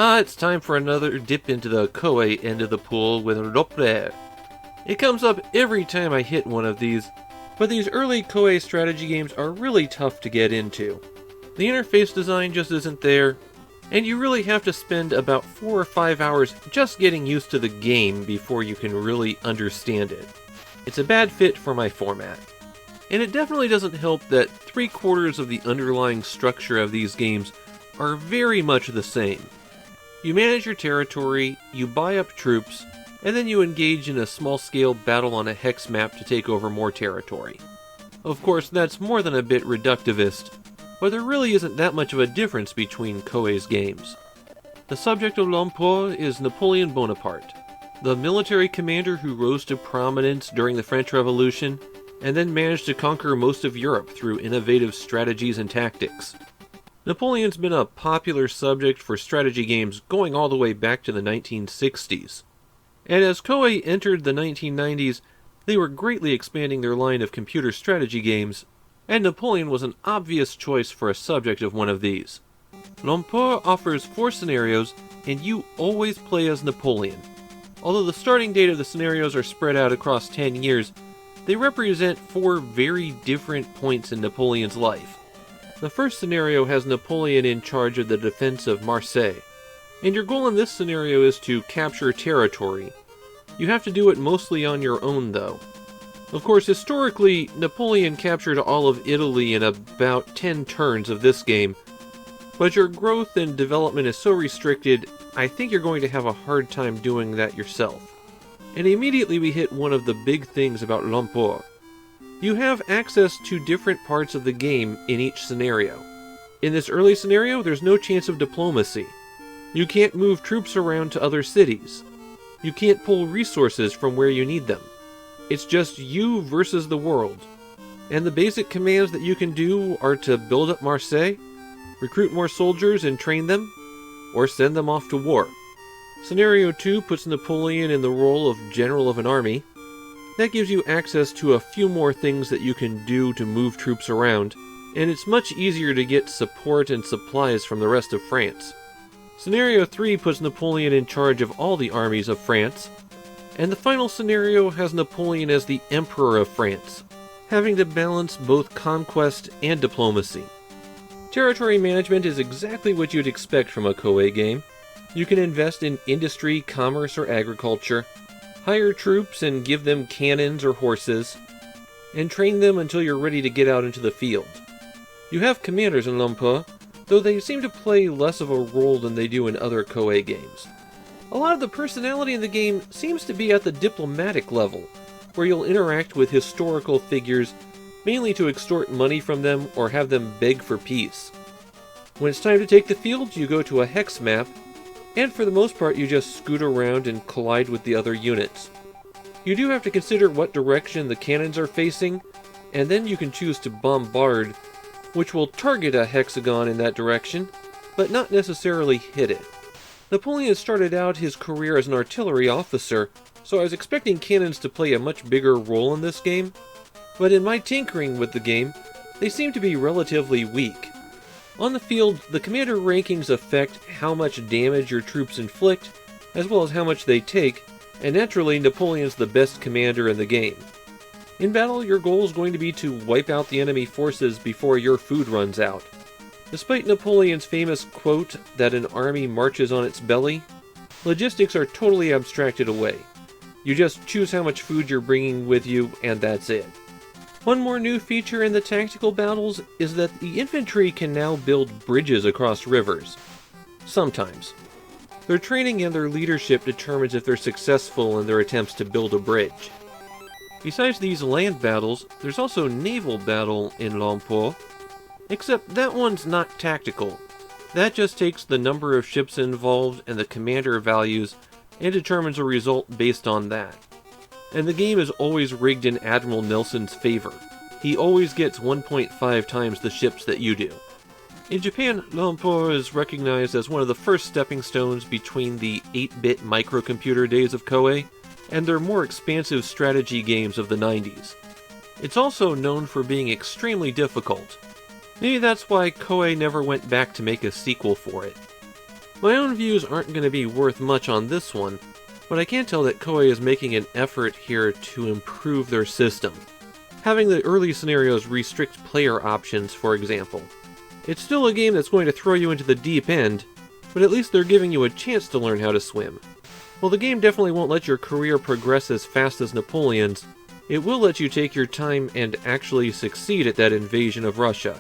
It's time for another dip into the Koei end of the pool with Rampelrur. It comes up every time I hit one of these, but these early Koei strategy games are really tough to get into. The interface design just isn't there, and you really have to spend about 4 or 5 hours just getting used to the game before you can really understand it. It's a bad fit for my format. And it definitely doesn't help that 3/4 of the underlying structure of these games are very much the same. You manage your territory, you buy up troops, and then you engage in a small-scale battle on a hex map to take over more territory. Of course, that's more than a bit reductivist, but there really isn't that much of a difference between Koei's games. The subject of Rampelrur is Napoleon Bonaparte, the military commander who rose to prominence during the French Revolution, and then managed to conquer most of Europe through innovative strategies and tactics. Napoleon's been a popular subject for strategy games going all the way back to the 1960s. And as Koei entered the 1990s, they were greatly expanding their line of computer strategy games, and Napoleon was an obvious choice for a subject of one of these. Rampelrur offers 4 scenarios, and you always play as Napoleon. Although the starting date of the scenarios are spread out across 10 years, they represent 4 very different points in Napoleon's life. The first scenario has Napoleon in charge of the defense of Marseille, and your goal in this scenario is to capture territory. You have to do it mostly on your own, though. Of course, historically, Napoleon captured all of Italy in about 10 turns of this game, but your growth and development is so restricted, I think you're going to have a hard time doing that yourself. And immediately we hit one of the big things about Rampelrur. You have access to different parts of the game in each scenario. In this early scenario, there's no chance of diplomacy. You can't move troops around to other cities. You can't pull resources from where you need them. It's just you versus the world. And the basic commands that you can do are to build up Marseille, recruit more soldiers and train them, or send them off to war. Scenario 2 puts Napoleon in the role of general of an army. That gives you access to a few more things that you can do to move troops around, and it's much easier to get support and supplies from the rest of France. Scenario 3 puts Napoleon in charge of all the armies of France, and the final scenario has Napoleon as the Emperor of France, having to balance both conquest and diplomacy. Territory management is exactly what you'd expect from a Koei game. You can invest in industry, commerce, or agriculture, hire troops and give them cannons or horses, and train them until you're ready to get out into the field. You have commanders in Rampelrur, though they seem to play less of a role than they do in other Koei games. A lot of the personality in the game seems to be at the diplomatic level, where you'll interact with historical figures, mainly to extort money from them or have them beg for peace. When it's time to take the field, you go to a hex map, and for the most part you just scoot around and collide with the other units. You do have to consider what direction the cannons are facing, and then you can choose to bombard, which will target a hexagon in that direction, but not necessarily hit it. Napoleon started out his career as an artillery officer, so I was expecting cannons to play a much bigger role in this game, but in my tinkering with the game, they seem to be relatively weak. On the field, the commander rankings affect how much damage your troops inflict, as well as how much they take, and naturally Napoleon's the best commander in the game. In battle, your goal is going to be to wipe out the enemy forces before your food runs out. Despite Napoleon's famous quote that an army marches on its belly, logistics are totally abstracted away. You just choose how much food you're bringing with you, and that's it. One more new feature in the tactical battles is that the infantry can now build bridges across rivers. Sometimes. Their training and their leadership determines if they're successful in their attempts to build a bridge. Besides these land battles, there's also naval battle in Rampelrur, except that one's not tactical. That just takes the number of ships involved and the commander values and determines a result based on that. And the game is always rigged in Admiral Nelson's favor. He always gets 1.5 times the ships that you do. In Japan, Rampelrur is recognized as one of the first stepping stones between the 8-bit microcomputer days of Koei and their more expansive strategy games of the 90s. It's also known for being extremely difficult. Maybe that's why Koei never went back to make a sequel for it. My own views aren't going to be worth much on this one, but I can tell that Koei is making an effort here to improve their system. Having the early scenarios restrict player options, for example. It's still a game that's going to throw you into the deep end, but at least they're giving you a chance to learn how to swim. While the game definitely won't let your career progress as fast as Napoleon's, it will let you take your time and actually succeed at that invasion of Russia.